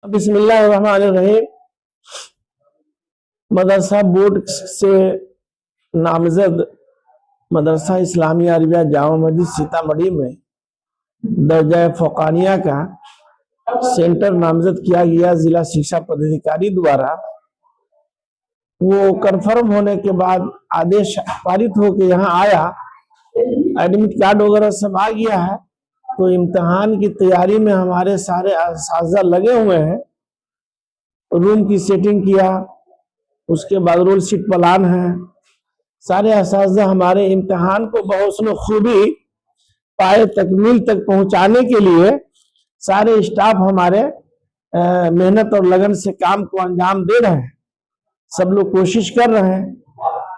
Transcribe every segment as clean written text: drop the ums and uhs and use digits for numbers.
बिस्मिल्लाहिर्रहमानिर्रहीम। मदरसा बोर्ड से नामजद मदरसा इस्लामिया अरबिया जामा मस्जिद सीतामढ़ी में दर्जा फौकानिया का सेंटर नामजद किया गया जिला शिक्षा पदाधिकारी द्वारा। वो कंफर्म होने के बाद आदेश पारित होकर यहाँ आया, एडमिट कार्ड वगैरह सब आ गया है। तो इम्तिहान की तैयारी में हमारे सारे असातिज़ा लगे हुए हैं। रूम की सेटिंग किया, उसके बाद रोल शीट प्लान है। सारे असातिज़ा हमारे इम्तिहान को बहुस्न खूबी पाए तकमील तक पहुंचाने के लिए सारे स्टाफ हमारे मेहनत और लगन से काम को अंजाम दे रहे हैं। सब लोग कोशिश कर रहे हैं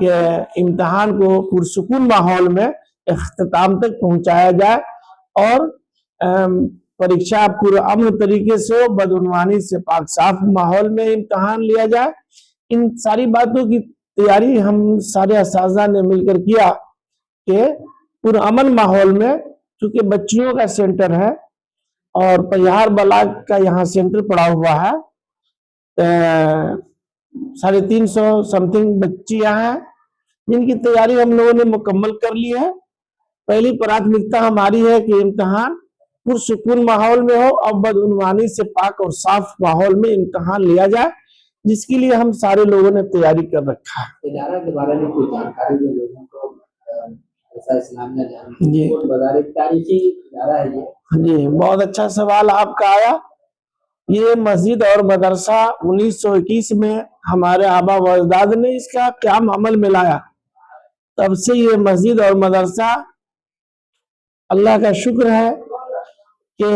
कि इम्तिहान को पुरसुकून माहौल में इख्तिताम तक पहुंचाया जाए और परीक्षा पूरे अमन तरीके से बदउनवानी से पाक साफ माहौल में इम्तिहान लिया जाए। इन सारी बातों की तैयारी हम सारे असातिज़ा ने मिलकर किया कि पूरे अमन माहौल में, चूंकि बच्चियों का सेंटर है और परिहार बलाक का यहाँ सेंटर पड़ा हुआ है, 350 समथिंग बच्चियां हैं जिनकी तैयारी हम लोगों ने मुकम्मल कर ली है। पहली प्राथमिकता हमारी है कि इम्तिहान पुरसुकून माहौल में हो और बदउनवानी से पाक और साफ माहौल में इम्तिहान लिया जाए, जिसके लिए हम सारे लोगों ने तैयारी कर रखा है। इदारा के बारे में कुछ जानकारी दे लोगों को। ऐसा इस्लामिया जामा जी तारीखी इदारा है ये। जी, बहुत अच्छा सवाल आपका आया। ये मस्जिद और मदरसा 1921 में हमारे आबा व अजदाद ने इसका क़याम अमल में लाया। तब से ये मस्जिद और मदरसा, अल्लाह का शुक्र है कि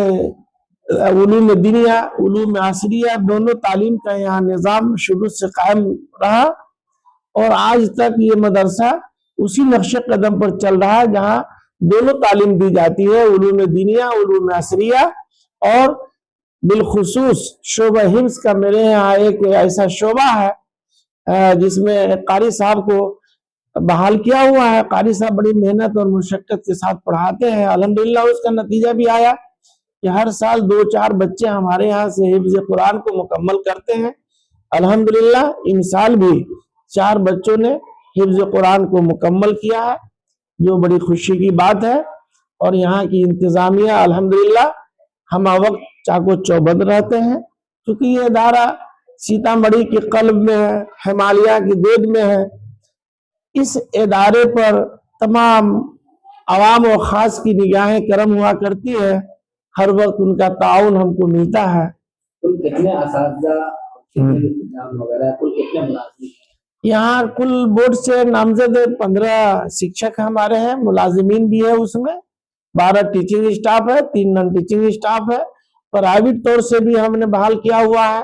उलूम दिनिया उलूम असरिया दोनों तालीम का यहाँ निज़ाम शुरू से कायम रहा और आज तक ये मदरसा उसी नक्शे कदम पर चल रहा है जहाँ दोनों तालीम दी जाती है, उलूम दिनिया उलूम असरिया। और बिलखुसूस शोबा हिफ्ज़ का मेरे यहाँ एक ऐसा शोबा है जिसमें कारी साहब को बहाल किया हुआ है। कारी साहब बड़ी मेहनत और मुशक्कत के साथ पढ़ाते हैं। अल्हम्दुलिल्लाह उसका नतीजा भी आया कि हर साल 2-4 बच्चे हमारे यहाँ से हिफ्ज़ कुरान को मुकम्मल करते हैं। अल्हम्दुलिल्लाह इन साल भी 4 बच्चों ने हिफ्ज़ कुरान को मुकम्मल किया है, जो बड़ी खुशी की बात है। और यहाँ की इंतज़ामिया अल्हम्दुलिल्लाह हम वक्त चाको चौबंद रहते हैं, क्योंकि ये इदारा सीतामढ़ी के कल्ब में है, हिमालय की गोद में है। इस इदारे पर तमाम अवाम और ख़ास की निगाहें करम हुआ करती है। हर वक्त उनका ताउन हमको मिलता है। कुल कितने असातिज़ा वगैरह, कुल कितने मुलाजिम? यहाँ कुल बोर्ड से नामजद 15 शिक्षक हमारे हैं, मुलाजिमीन भी है, उसमें 12 टीचिंग स्टाफ है, 3 नॉन टीचिंग स्टाफ है। प्राइवेट तौर से भी हमने बहाल किया हुआ है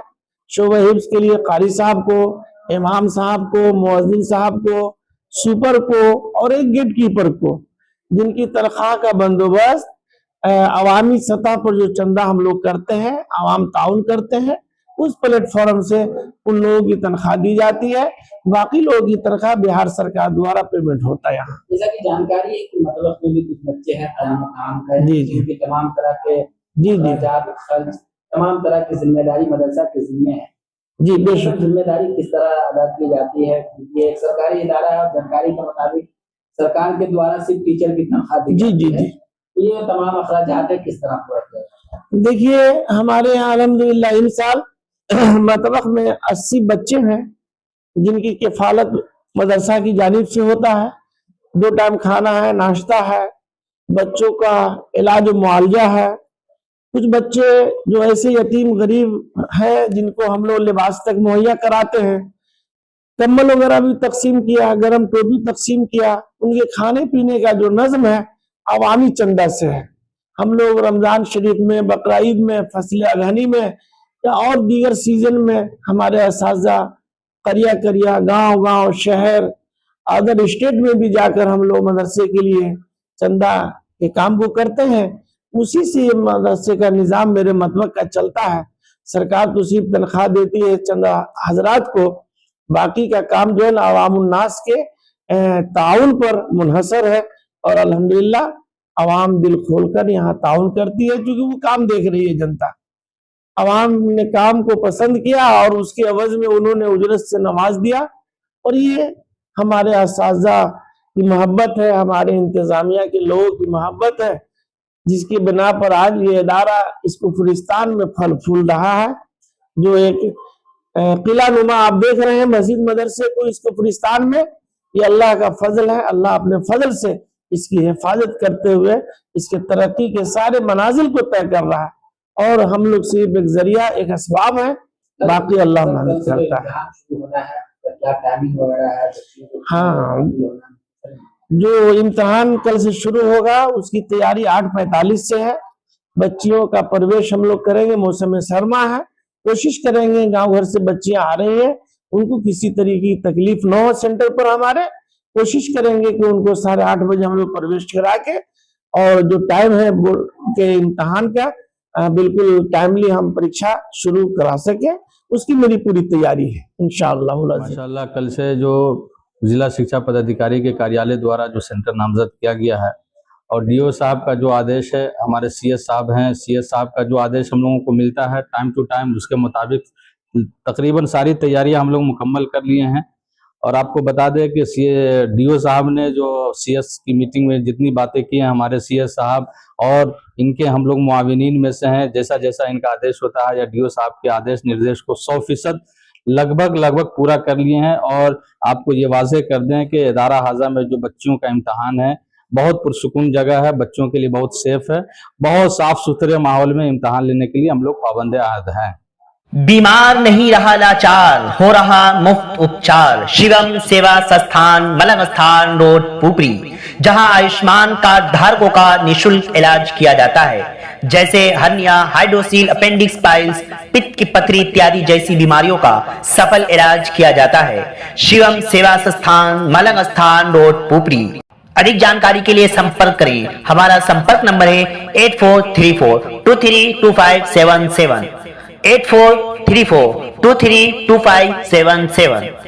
शोबा हिफ्ज़ के लिए कारी साहब को, इमाम साहब को, मुअज्जिन साहब को, सुपर को और एक गेट कीपर को, जिनकी तनख्वाह का बंदोबस्त अवामी सतह पर जो चंदा हम लोग करते हैं, अवाम ताउन करते हैं, उस प्लेटफॉर्म से उन लोगों की तनख्वाह दी जाती है। बाकी लोगों की तनख्वाह बिहार सरकार द्वारा पेमेंट होता है। यहाँ जैसा कि जानकारी है कि मतलब में भी कुछ बच्चे हैं जी तमाम तरह के खर्च, तमाम तरह की जिम्मेदारी मदरसा के जिम्मे है। जी बेशक। जिम्मेदारी किस तरह अदा की जाती है? ये एक सरकारी इदारा है और जानकारी के मुताबिक सरकार के द्वारा सिर्फ टीचर की तनख्वाह दी जाती है। ये तमाम अखराजात किस तरह पूरा किया जाता है? देखिए, हमारे यहाँ अल्हम्दुलिल्लाह इन साल मतबख में 80 बच्चे हैं जिनकी किफालत मदरसा की जानिब से होता है। 2 टाइम खाना है, नाश्ता है, बच्चों का इलाज मुआवजा है। कुछ बच्चे जो ऐसे यतीम गरीब हैं जिनको हम लोग लिबास तक मुहैया कराते हैं, कम्बल वगैरह भी तकसीम किया, गर्म टोपी तकसीम किया। उनके खाने पीने का जो नज़्म है अवामी चंदा से है। हम लोग रमजान शरीफ में, बकरा ईद में, फसल अगहनी में या और दीगर सीजन में हमारे असातिज़ा करिया करिया, गांव गांव, शहर, अदर स्टेट में भी जाकर हम लोग मदरसे के लिए चंदा के काम को करते हैं। उसी से मदरसे का निज़ाम मेरे मतबक का चलता है। सरकार तो सिर्फ तनख्वाह देती है चंदा हजरात को, बाकी का काम जो है ना अवामुन्नास के ताउन पर मुनहसर है। और अल्हम्दुलिल्लाह अवाम दिल खोलकर यहाँ ताउन करती है, क्योंकि वो काम देख रही है जनता। आवाम ने काम को पसंद किया और उसके एवज में उन्होंने उजरत से नवाज दिया। और ये हमारे असातिज़ा की मोहब्बत है, हमारे इंतजामिया के लोगों की मोहब्बत है, जिसकी बिना पर आज ये इदारा इस कुफरिस्तान में फल फूल रहा है। जो एक किला नुमा आप देख रहे हैं मस्जिद मदरसे को इस कुफरिस्तान में, ये अल्लाह का फजल है। अल्लाह अपने फजल से इसकी हिफाजत करते हुए इसके तरक्की के सारे मनाजिल को तय कर रहा है, और हम लोग सिर्फ एक जरिया, एक असबाब है, बाकी अल्लाह मदद करता है। हाँ, जो इम्तिहान कल से शुरू होगा उसकी तैयारी 8:45 से है। बच्चियों का प्रवेश हम लोग करेंगे, मौसम सरमा है, कोशिश करेंगे गांव घर से बच्चियां आ रही हैं उनको किसी तरीके की तकलीफ न हो सेंटर पर हमारे। कोशिश करेंगे कि उनको 8:30 बजे हम लोग प्रवेश करा के, और जो टाइम है बोर्ड के इम्तिहान का बिल्कुल टाइमली हम परीक्षा शुरू करा सके, उसकी मेरी पूरी तैयारी है इंशाअल्लाह। माशाअल्लाह कल से जो जिला शिक्षा पदाधिकारी के कार्यालय द्वारा जो सेंटर नामजद किया गया है, और डीओ साहब का जो आदेश है, हमारे सीएस साहब हैं, सीएस साहब का जो आदेश हम लोगों को मिलता है टाइम टू टाइम, उसके मुताबिक तकरीबन सारी तैयारियां हम लोग मुकम्मल कर लिए हैं। और आपको बता दें कि डीओ साहब ने जो सीएस की मीटिंग में जितनी बातें की हैं, हमारे सीएस साहब और इनके हम लोग मुआविनीन में से हैं, जैसा जैसा इनका आदेश होता है या डीओ साहब के आदेश निर्देश को 100% लगभग पूरा कर लिए हैं। और आपको ये वाज़ेह कर दें कि इदारा हाजा में जो बच्चियों का इम्तहान है बहुत पुरसुकून जगह है, बच्चों के लिए बहुत सेफ है, बहुत साफ सुथरे माहौल में इम्तहान लेने के लिए हम लोग पाबंद आहद हैं। बीमार नहीं रहा लाचार, हो रहा मुफ्त उपचार। शिवम सेवा संस्थान, मलंग स्थान रोड, पुपरी, जहां आयुष्मान कार्ड धारकों का निशुल्क इलाज किया जाता है, जैसे हर्निया, हाइड्रोसील, अपेंडिक्स, पाइल्स, पित्त की पथरी इत्यादि जैसी बीमारियों का सफल इलाज किया जाता है। शिवम सेवा संस्थान, मलंग स्थान रोड, पुपरी। अधिक जानकारी के लिए संपर्क करें। हमारा संपर्क नंबर है 8434232577, 8434232577।